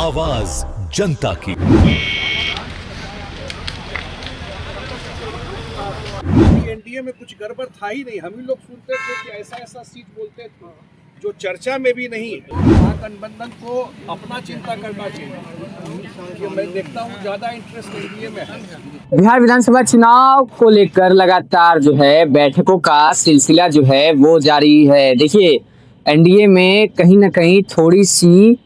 आवाज जनता की। एनडीए में कुछ गड़बड़ था ही नहीं। हम ही लोग सुनते थे कि ऐसा ऐसा सीट बोलते थे जो चर्चा में भी नहीं है। महागठबंधन को अपना चिंता करना चाहिए। मैं देखता हूँ ज्यादा इंटरेस्ट एनडीए में है। बिहार विधानसभा चुनाव को लेकर लगातार जो है बैठकों का सिलसिला जो है वो जारी है। देखिए, एनडीए में कहीं ना कहीं थोड़ी सी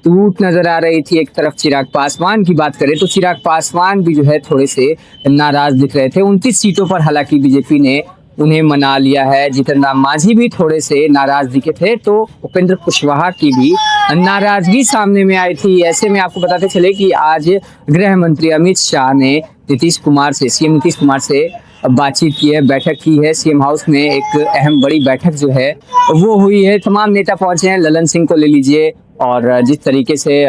टूट नजर आ रही थी। एक तरफ चिराग पासवान की बात करें तो चिराग पासवान भी जो है थोड़े से नाराज दिख रहे थे। 29 सीटों पर हालांकि बीजेपी ने उन्हें मना लिया है। जीतन राम मांझी भी थोड़े से नाराज दिखे थे, तो उपेंद्र कुशवाहा की भी नाराजगी सामने में आई थी। ऐसे में आपको बताते चले कि आज गृह मंत्री अमित शाह ने सीएम नीतीश कुमार से बातचीत की है, बैठक की है। सीएम हाउस में एक अहम बड़ी बैठक जो है वो हुई है। तमाम नेता पहुंचे हैं। ललन सिंह को ले लीजिए, और जिस तरीके से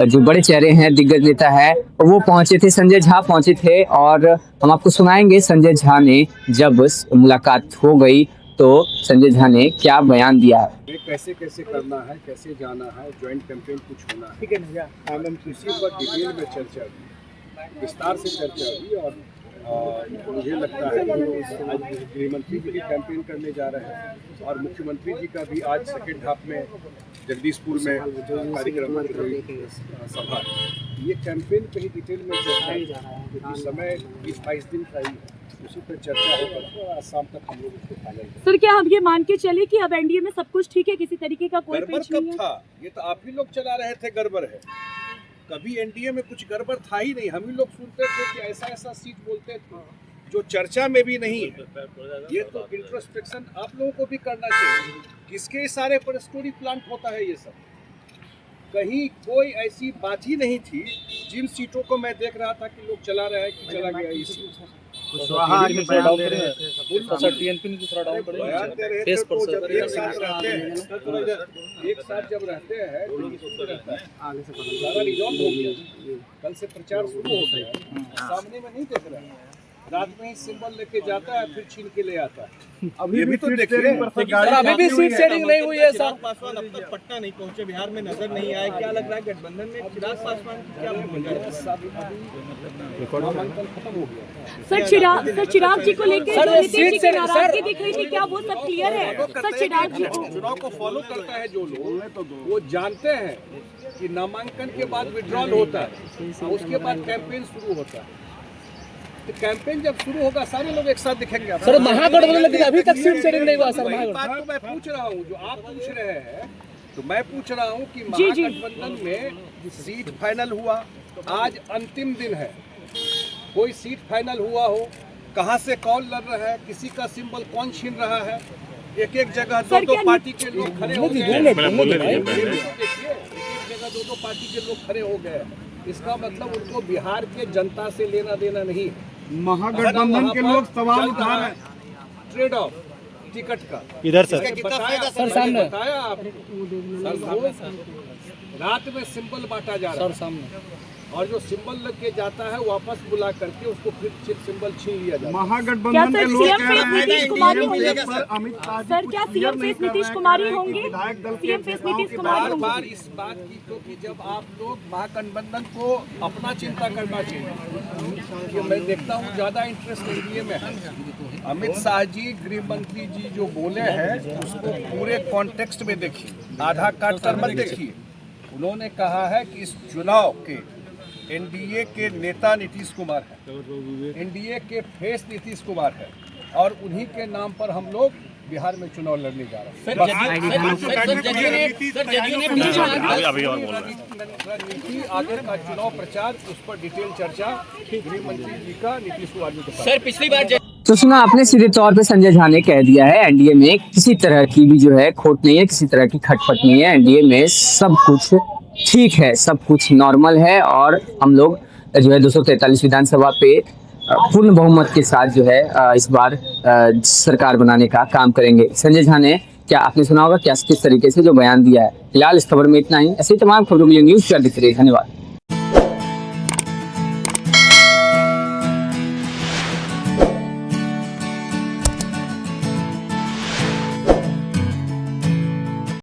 जो बड़े चेहरे हैं, दिग्गज नेता है, वो पहुंचे थे। संजय झा पहुंचे थे, और हम आपको सुनाएंगे संजय झा ने जब मुलाकात हो गई तो संजय झा ने क्या बयान दिया है। कैसे कैसे करना है, कैसे जाना है, ज्वाइंट कैंपेन कुछ होना है, ठीक है भैया। इसी पर डिटेल में चर्चा हुई, विस्तार से चर्चा हुई। और मुझे लगता है कि आज गृह मंत्री जी भी कैंपेन करने जा रहे हैं, और मुख्यमंत्री जी का भी आज सेकेंड हाफ में जगदीशपुर में कार्यक्रम सभा। ये कैंपेन पे ही डिटेल में चर्चा जा रहा है, क्योंकि समय 20-22 दिन का ही है। उसी पर चर्चा होकर और आज शाम तक हम लोग उसको फाइनल करेंगे। सर, क्या हम ये मान के चले कि अब एनडीए में सब कुछ ठीक है, किसी तरीके का कोई गड़बड़ कब था? ये तो आप ही लोग चला रहे थे गड़बड़ है। कभी एनडीए में कुछ गड़बड़ था ही नहीं। हम ही लोग सुनते थे कि ऐसा ऐसा सीट बोलते थे जो चर्चा में भी नहीं है। ये तो इंट्रोस्पेक्शन आप लोगों को भी करना चाहिए। किसके इशारे पर स्टोरी प्लांट होता है ये सब? कहीं कोई ऐसी बात ही नहीं थी। जिन सीटों को मैं देख रहा था कि लोग चला रहे हैं कि चला गया इस एक साथ जब रहते हैं सारा रिजॉल्व हो गया। कल से प्रचार शुरू हो गया, सामने में नहीं देख रहे हैं। रात में ही सिंबल लेके जाता है, फिर छीन के ले आता है। अभी भी तो देखिए, अभी भी सीट शेयरिंग नहीं हुई है। चिराग पासवान अब तक पटना नहीं पहुंचे, बिहार में नजर नहीं आए। क्या लग रहा है गठबंधन में चिराग पासवान की क्या भूमिका है? खत्म हो गया। सर चिराग जी को लेकर नीतीश जी की नाराजगी दिख रही थी, क्या वो सब क्लियर है? सर, चिराग जी चुनाव को फॉलो करता है जो लोग, वो जानते हैं कि नामांकन के बाद विड्रॉल होता है, उसके बाद कैंपेन शुरू होता है। तो कैंपेन जब शुरू होगा सारे लोग एक साथ दिखेंगे। सर, महागठबंधन लेकिन अभी तक सीट शेयरिंग नहीं हुआ। सर, बात तो मैं पूछ रहा हूँ जो आप पूछ रहे हैं, तो मैं पूछ रहा हूँ कि महागठबंधन में सीट फाइनल हुआ, आज अंतिम दिन है। कोई सीट फाइनल हुआ हो, कहाँ से कौन लड़ रहा है, किसी का सिंबल कौन छीन रहा है, एक एक जगह दो पार्टी के लोग खड़े हो गए। एक जगह दो पार्टी के लोग खड़े हो गए। इसका मतलब उनको बिहार के जनता से लेना देना नहीं। महागठबंधन के लोग सवाल उठा रहे हैं ट्रेड ऑफ टिकट का। इधर सर सर सामने बताया आप, रात में सिंबल बांटा जा रहा है सामने, और जो सिंबल लग के जाता है वापस बुला करके उसको फिर सिंबल छीन लिया जाता है। महागठबंधन के लोग कह रहे हैं नीतीश कुमारी होंगे। अमित शाह सर, क्या सीएम फेस नीतीश कुमारी होंगे? सीएम फेस नीतीश कुमारी बार होंगे। बार इस बात की तो कि जब आप लोग महागठबंधन को अपना चिंता करना चाहिए। कि मैं देखता हूँ ज्यादा इंटरेस्ट एनडीए में है। अमित शाह जी, गृह मंत्री जी जो बोले हैं उसको पूरे कॉन्टेक्स्ट में देखिए, आधा काट कर मत देखिए। उन्होंने कहा है कि इस चुनाव के एनडीए के नेता नीतीश कुमार है, एनडीए के फेस नीतीश कुमार है, और उन्हीं के नाम पर हम लोग बिहार में चुनाव लड़ने जा रहे हैं। रणनीति आगे का चुनाव प्रचार, उस पर डिटेल चर्चा गृह मंत्री जी का नीतीश कुमार जी के साथ। सर, पिछली बार तो सुना आपने, सीधे तौर पे संजय झा ने कह दिया है एनडीए में किसी तरह की भी जो है खोट नहीं है, किसी तरह की खटपट नहीं है। एनडीए में सब कुछ ठीक है, सब कुछ नॉर्मल है, और हम लोग जो है 243 विधानसभा पे पूर्ण बहुमत के साथ जो है इस बार सरकार बनाने का काम करेंगे। संजय झा ने क्या आपने सुना होगा क्या किस तरीके से जो बयान दिया है। फिलहाल इस खबर में इतना ही। ऐसे तमाम खबरों के लिए न्यूज़ देखते रहिए। धन्यवाद।